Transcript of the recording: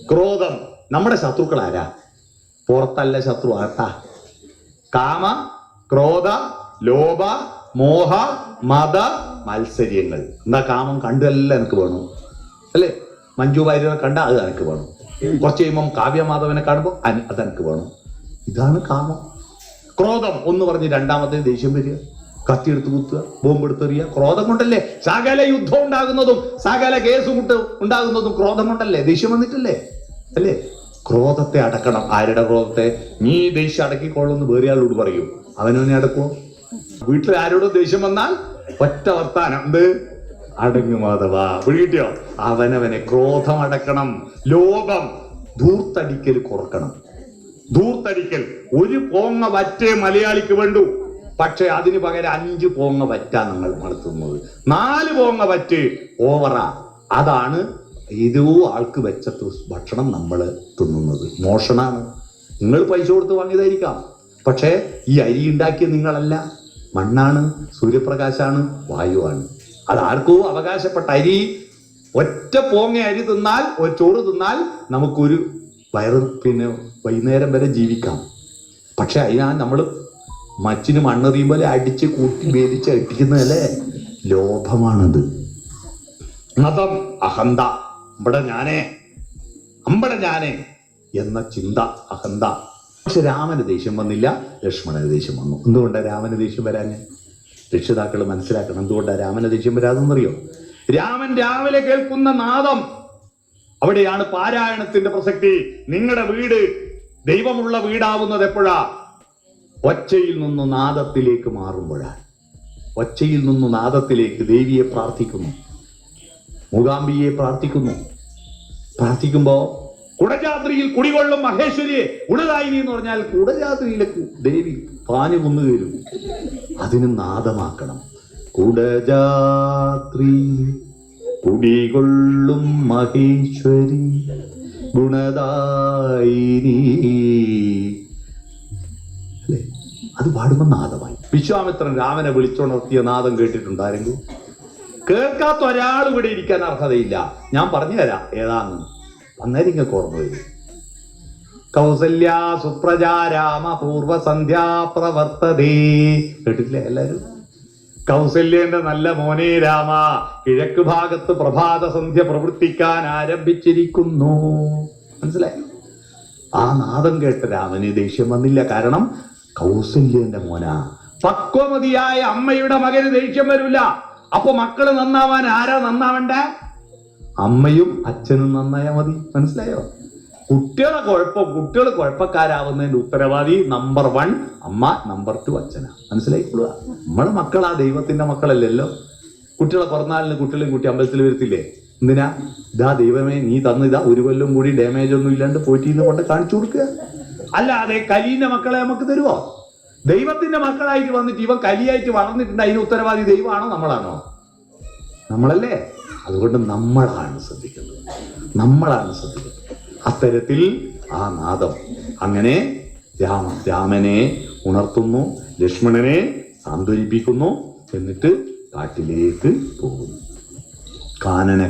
ക്രോധം. നമ്മുടെ ശത്രുക്കൾ ആരാ? പുറത്തല്ല ശത്രു, അകത്താ. കാമ, ക്രോധ, ലോഭ, മോഹ, മത, മത്സര്യങ്ങൾ. എന്താ കാമം? കണ്ടല്ല എനിക്ക് വേണം അല്ലേ? മഞ്ജു വാര്യരെ കണ്ട അത് എനിക്ക് വേണം. കുറച്ച് കഴിയുമ്പം കാവ്യമാധവനെ കാണുമ്പോൾ അതെനിക്ക് വേണം. ഇതാണ് കാമം. ക്രോധം ഒന്ന് പറഞ്ഞ് രണ്ടാമത്തെ ദേഷ്യം വരിക, കത്തിയെടുത്ത് കുത്തുക, ബോംബെടുത്തെറിയുക. ക്രോധം കൊണ്ടല്ലേ സകല യുദ്ധം ഉണ്ടാകുന്നതും സകല കേസുമുട്ട് ഉണ്ടാകുന്നതും ക്രോധം കൊണ്ടല്ലേ? ദേഷ്യം വന്നിട്ടല്ലേ അല്ലേ? ക്രോധത്തെ അടക്കണം. ആരുടെ ക്രോധത്തെ? നീ ദേഷ്യം അടക്കിക്കോളെന്ന് വേറെ ആളോട് പറയൂ, അവനെ അടക്കുമോ? വീട്ടിൽ ആരോടും ദേഷ്യം വന്നാൽ ഒറ്റ വർത്താനം, എന്ത്? അടങ്ങു മാധവാ. വിളിക്കിട്ടോ? അവനവനെ ക്രോധം അടക്കണം. ലോഭം, ധൂർത്തടിക്കൽ കുറക്കണം. ധൂർത്തടിക്കൽ, ഒരു പോങ്ങ വറ്റേ മലയാളിക്ക് വേണ്ടു. പക്ഷെ അതിന് പകരം 5 പോങ്ങ വറ്റാ നമ്മൾ നടത്തുന്നത്. 4 പോങ്ങ വറ്റ് ഓവറാ. അതാണ് ഏതോ ആൾക്ക് വെച്ച ഭക്ഷണം നമ്മൾ തിന്നുന്നത്. മോഷണാണ്. നിങ്ങൾ പൈസ കൊടുത്ത് വാങ്ങിയതായിരിക്കാം, പക്ഷേ ഈ അരി ഉണ്ടാക്കിയ നിങ്ങളല്ല. മണ്ണാണ്, സൂര്യപ്രകാശാണ്, വായുവാണ്. അതാർക്കോ അവകാശപ്പെട്ട അരി. ഒറ്റ പോങ്ങ അരി തിന്നാൽ, ഒരു ചോറ് തിന്നാൽ നമുക്കൊരു വയറ് വൈകുന്നേരം വരെ ജീവിക്കാം. പക്ഷെ അതിനാ നമ്മൾ മച്ചിന് മണ്ണെറിയും പോലെ അടിച്ച് കൂട്ടി ഭേദിച്ച് അടിക്കുന്നതല്ലേ? ലോഭമാണത്. മതം, അഹന്ത, അമ്പട ഞാനേ എന്ന ചിന്ത, അഹന്ത. പക്ഷെ രാമന് ദേഷ്യം വന്നില്ല, ലക്ഷ്മണന് ദേഷ്യം വന്നു. എന്തുകൊണ്ടാണ് രാമന് ദേഷ്യം വരാഞ്ഞ്? രക്ഷിതാക്കൾ മനസ്സിലാക്കണം. എന്തുകൊണ്ടാണ് രാമന് ദേഷ്യം വരാതെന്നറിയോ? രാമൻ രാവിലെ കേൾക്കുന്ന നാദം, അവിടെയാണ് പാരായണത്തിന്റെ പ്രസക്തി. നിങ്ങളുടെ വീട് ദൈവമുള്ള വീടാവുന്നത് എപ്പോഴാ? ഒച്ചയിൽ നിന്ന് നാദത്തിലേക്ക് മാറുമ്പോഴാണ്. ഒച്ചയിൽ നിന്ന് നാദത്തിലേക്ക് ദേവിയെ പ്രാർത്ഥിക്കുന്നു, മൂകാംബിയെ പ്രാർത്ഥിക്കുമ്പോ കുടജാദ്രിയിൽ കുടികൊള്ളും മഹേശ്വരിയെ, ഗുണദായിനി എന്ന് പറഞ്ഞാൽ കുടജാദ്രിയിലേക്ക് ദേവി പാഞ്ഞു കൊന്നുകയറും. അതിന് നാദമാക്കണം. കുടജാദ്രി കുടികൊള്ളും മഹേശ്വരി ഗുണദായിനി. അല്ലേ? അത് പാടുമ്പോൾ നാദമായി. വിശ്വാമിത്രൻ രാമനെ വിളിച്ചുണർത്തിയ നാദം കേട്ടിട്ടുണ്ടാരെങ്കിൽ? കേൾക്കാത്ത ഒരാൾ ഇവിടെ ഇരിക്കാൻ അർഹതയില്ല. ഞാൻ പറഞ്ഞു തരാം ഏതാന്ന്, അന്നേരം ഇങ്ങക്ക് ഓർമ്മ വരും. കൗസല്യ സുപ്രജാ രാമ പൂർവസന്ധ്യാ പ്രവർത്തതേ. കേട്ടിട്ടില്ലേ എല്ലാരും? കൗസല്യന്റെ നല്ല മോനെ രാമ, കിഴക്ക് ഭാഗത്ത് പ്രഭാത സന്ധ്യ പ്രവർത്തിക്കാൻ ആരംഭിച്ചിരിക്കുന്നു. മനസ്സിലായോ? ആ നാദം കേട്ട് രാമന് ദേഷ്യം വന്നില്ല. കാരണം കൗസല്യന്റെ മോനാ. പക്വമതിയായ അമ്മയുടെ മകന് ദേഷ്യം വരില്ല. അപ്പൊ മക്കള് നന്നാവാൻ ആരാ നന്നാവണ്ടേ? അമ്മയും അച്ഛനും നന്നായാ മതി. മനസ്സിലായോ? കുട്ടികൾ കുഴപ്പക്കാരാവുന്നതിന്റെ ഉത്തരവാദി നമ്പർ 1 അമ്മ, നമ്പർ 2 അച്ഛനാ. മനസ്സിലായിക്കൊള്ളുക. നമ്മളെ മക്കളാ ദൈവത്തിന്റെ മക്കളല്ലല്ലോ. കുട്ടികളെ പിറന്നാളിന് കുട്ടികളെയും കുട്ടി അമ്പലത്തിൽ വരുത്തില്ലേ? എന്തിനാ? ഇതാ ദൈവമേ നീ തന്നിതാ, ഒരു കൊല്ലം കൂടി ഡാമേജ് ഒന്നും ഇല്ലാണ്ട് പോയിട്ടിന്ന് കൊണ്ട് കാണിച്ചു കൊടുക്കുക. അല്ലാതെ കലീന്റെ മക്കളെ നമുക്ക് തരുവോ? ദൈവത്തിന്റെ മക്കളായിട്ട് വന്നിട്ട് ഇവൻ കലിയായിട്ട് വളർന്നിട്ടുണ്ട്. അതിന് ഉത്തരവാദി ദൈവമാണോ നമ്മളാണോ? നമ്മളല്ലേ. അതുകൊണ്ട് നമ്മളാണ് ശ്രദ്ധിക്കുന്നത്. അത്തരത്തിൽ ആ നാദം അങ്ങനെ രാമനെ ഉണർത്തുന്നു, ലക്ഷ്മണനെ സാന്ത്വനിപ്പിക്കുന്നു. എന്നിട്ട് കാട്ടിലേക്ക് പോകുന്നു. കാനന